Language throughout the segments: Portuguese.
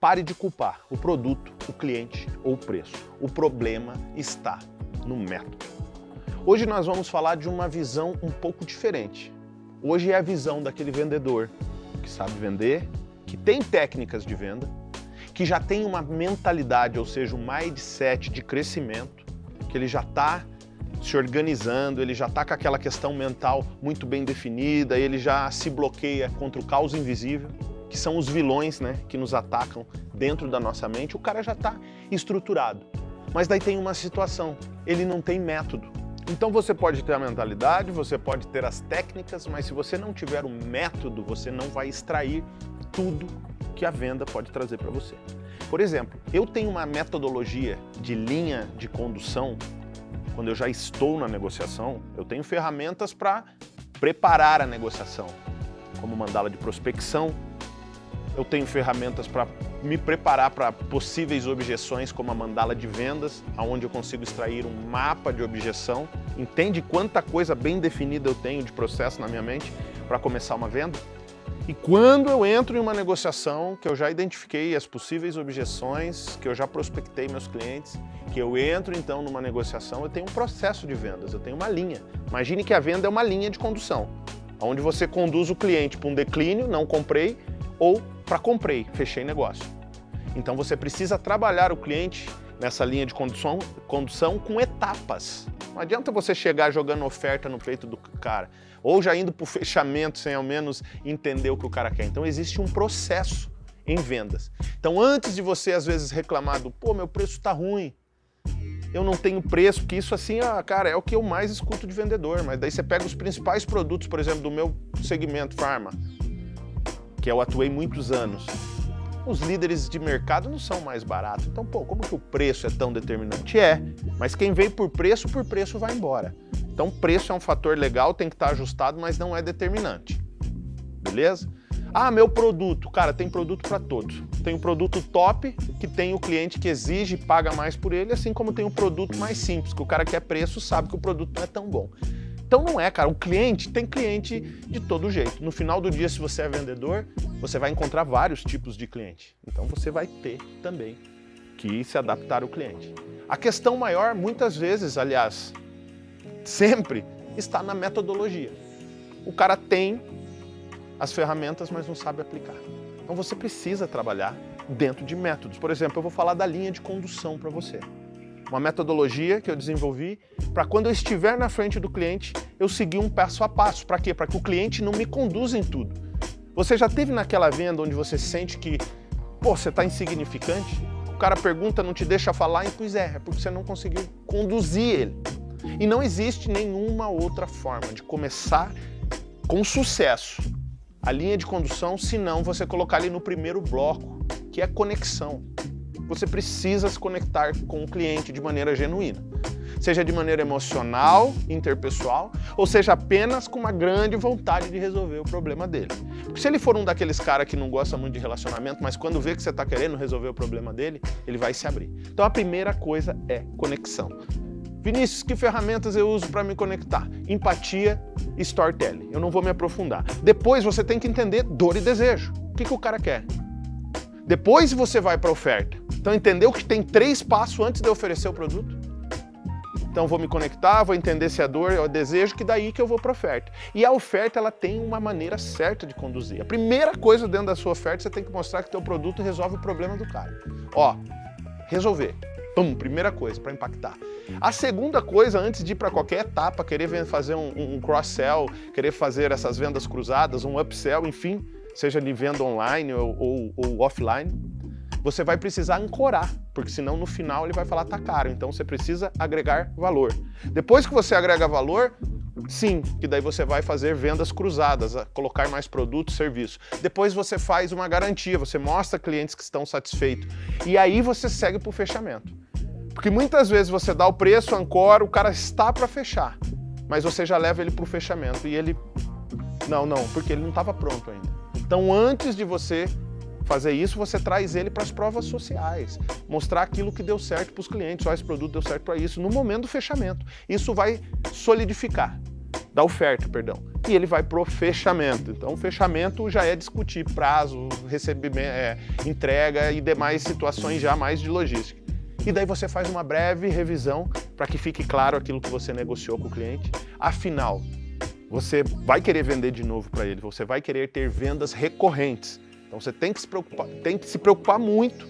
Pare de culpar o produto, o cliente ou o preço. O problema está no método. Hoje nós vamos falar de uma visão um pouco diferente. Hoje é a visão daquele vendedor que sabe vender, que tem técnicas de venda, que já tem uma mentalidade, ou seja, um mindset de crescimento, que ele já está se organizando, ele já está com aquela questão mental muito bem definida, ele já se bloqueia contra o caos invisível, que são os vilões, né, que nos atacam dentro da nossa mente. O cara já está estruturado. Mas daí tem uma situação, ele não tem método. Então você pode ter a mentalidade, você pode ter as técnicas, mas se você não tiver o método, você não vai extrair tudo que a venda pode trazer para você. Por exemplo, eu tenho uma metodologia de linha de condução. Quando eu já estou na negociação, eu tenho ferramentas para preparar a negociação, como mandala de prospecção. Eu tenho ferramentas para me preparar para possíveis objeções, como a mandala de vendas, onde eu consigo extrair um mapa de objeção. Entende quanta coisa bem definida eu tenho de processo na minha mente para começar uma venda? E quando eu entro em uma negociação, que eu já identifiquei as possíveis objeções, que eu já prospectei meus clientes, que eu entro então numa negociação, eu tenho um processo de vendas, eu tenho uma linha. Imagine que a venda é uma linha de condução, onde você conduz o cliente para um declínio, não comprei, ou para comprei, fechei negócio. Então você precisa trabalhar o cliente nessa linha de condução com etapas. Não adianta você chegar jogando oferta no peito do cara, ou já indo para o fechamento sem ao menos entender o que o cara quer. Então existe um processo em vendas. Então antes de você às vezes reclamar do, pô, meu preço está ruim, eu não tenho preço, porque isso assim, cara, é o que eu mais escuto de vendedor, mas daí você pega os principais produtos, por exemplo, do meu segmento Pharma, que eu atuei muitos anos. Os líderes de mercado não são mais baratos. Então, pô, como que o preço é tão determinante? É, mas quem veio por preço vai embora. Então, preço é um fator legal, tem que estar ajustado, mas não é determinante. Beleza? Ah, meu produto. Cara, tem produto para todos. Tem um produto top, que tem o cliente que exige e paga mais por ele, assim como tem um produto mais simples, que o cara quer preço, sabe que o produto não é tão bom. Então não é, cara, o cliente tem cliente de todo jeito. No final do dia, se você é vendedor, você vai encontrar vários tipos de cliente. Então você vai ter também que se adaptar ao cliente. A questão maior, muitas vezes, aliás, sempre, está na metodologia. O cara tem as ferramentas, mas não sabe aplicar. Então você precisa trabalhar dentro de métodos. Por exemplo, eu vou falar da linha de condução para você. Uma metodologia que eu desenvolvi para quando eu estiver na frente do cliente, eu seguir um passo a passo. Para quê? Para que o cliente não me conduza em tudo. Você já teve naquela venda onde você sente que, pô, você está insignificante? O cara pergunta, não te deixa falar, e pois é porque você não conseguiu conduzir ele. E não existe nenhuma outra forma de começar com sucesso a linha de condução, senão você colocar ali no primeiro bloco, que é conexão. Você precisa se conectar com o cliente de maneira genuína. Seja de maneira emocional, interpessoal, ou seja apenas com uma grande vontade de resolver o problema dele. Porque se ele for um daqueles caras que não gosta muito de relacionamento, mas quando vê que você está querendo resolver o problema dele, ele vai se abrir. Então a primeira coisa é conexão. Vinícius, que ferramentas eu uso para me conectar? Empatia e storytelling. Eu não vou me aprofundar. Depois você tem que entender dor e desejo. O que o cara quer? Depois você vai para a oferta. Então entendeu que tem 3 passos antes de eu oferecer o produto? Então vou me conectar, vou entender se é dor ou desejo, que daí que eu vou para a oferta. E a oferta ela tem uma maneira certa de conduzir. A primeira coisa dentro da sua oferta, você tem que mostrar que teu produto resolve o problema do cara. Ó, resolver. Pum, primeira coisa, para impactar. A segunda coisa, antes de ir para qualquer etapa, querer fazer um cross-sell, querer fazer essas vendas cruzadas, um upsell, enfim, seja de venda online ou offline, você vai precisar ancorar, porque senão no final ele vai falar tá caro, então você precisa agregar valor. Depois que você agrega valor, sim, que daí você vai fazer vendas cruzadas, colocar mais produtos, serviços. Depois você faz uma garantia, você mostra clientes que estão satisfeitos e aí você segue para o fechamento. Porque muitas vezes você dá o preço, ancora, o cara está para fechar, mas você já leva ele para o fechamento e ele, não, porque ele não estava pronto ainda. Então antes de você fazer isso, você traz ele para as provas sociais, mostrar aquilo que deu certo para os clientes, ó, esse produto deu certo para isso, no momento do fechamento. Isso vai solidificar. da oferta, perdão. E ele vai pro fechamento. Então o fechamento já é discutir prazo, recebimento, entrega e demais situações já mais de logística. E daí você faz uma breve revisão para que fique claro aquilo que você negociou com o cliente. Afinal, você vai querer vender de novo para ele, você vai querer ter vendas recorrentes. Então você tem que se preocupar muito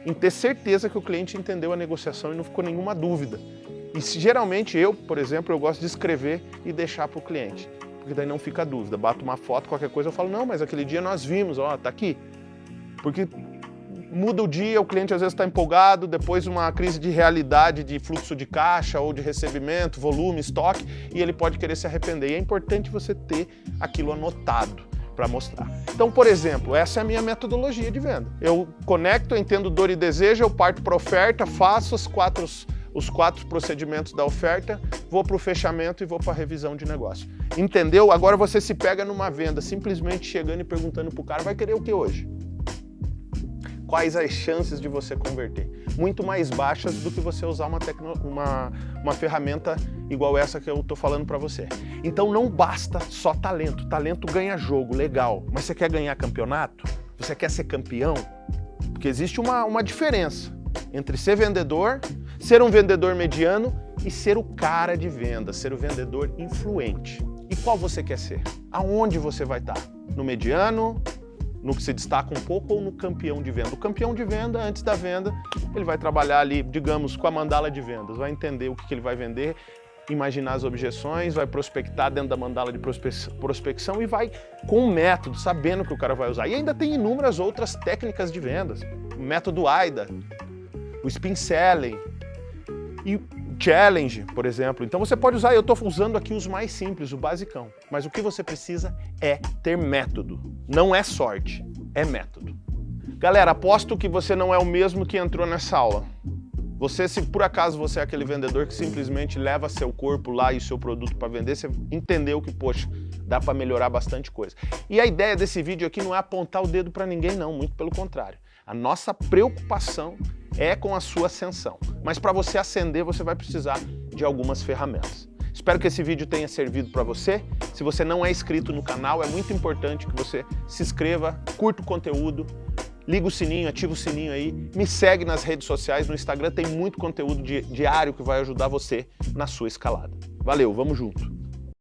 em ter certeza que o cliente entendeu a negociação e não ficou nenhuma dúvida. E geralmente eu, por exemplo, eu gosto de escrever e deixar para o cliente, porque daí não fica dúvida. Bato uma foto, qualquer coisa, eu falo, não, mas aquele dia nós vimos, ó, tá aqui. Porque muda o dia, o cliente às vezes está empolgado, depois uma crise de realidade, de fluxo de caixa ou de recebimento, volume, estoque, e ele pode querer se arrepender. E é importante você ter aquilo anotado para mostrar. Então, por exemplo, essa é a minha metodologia de venda. Eu conecto, eu entendo dor e desejo, eu parto para a oferta, faço os quatro procedimentos da oferta, vou para o fechamento e vou para a revisão de negócio. Entendeu? Agora você se pega numa venda, simplesmente chegando e perguntando para o cara, vai querer o que hoje? Quais as chances de você converter? Muito mais baixas do que você usar uma ferramenta igual essa que eu estou falando para você. Então não basta só talento. Talento ganha jogo, legal. Mas você quer ganhar campeonato? Você quer ser campeão? Porque existe uma diferença entre ser vendedor, ser um vendedor mediano e ser o cara de venda, ser o vendedor influente. E qual você quer ser? Aonde você vai estar? No mediano? No que se destaca um pouco ou no campeão de venda? O campeão de venda, antes da venda, ele vai trabalhar ali, digamos, com a mandala de vendas, vai entender o que ele vai vender, imaginar as objeções, vai prospectar dentro da mandala de prospecção e vai com um método, sabendo que o cara vai usar. E ainda tem inúmeras outras técnicas de vendas, o método AIDA, o Spin Selling e Challenge, por exemplo. Então você pode usar, eu estou usando aqui os mais simples, o basicão. Mas o que você precisa é ter método. Não é sorte, é método. Galera, aposto que você não é o mesmo que entrou nessa aula. Você, se por acaso você é aquele vendedor que simplesmente leva seu corpo lá e o seu produto para vender, você entendeu que, poxa, dá para melhorar bastante coisa. E a ideia desse vídeo aqui não é apontar o dedo para ninguém não, muito pelo contrário. A nossa preocupação é com a sua ascensão. Mas para você ascender, você vai precisar de algumas ferramentas. Espero que esse vídeo tenha servido para você. Se você não é inscrito no canal, é muito importante que você se inscreva, curta o conteúdo, liga o sininho, ativa o sininho aí, me segue nas redes sociais, no Instagram tem muito conteúdo diário que vai ajudar você na sua escalada. Valeu, vamos junto!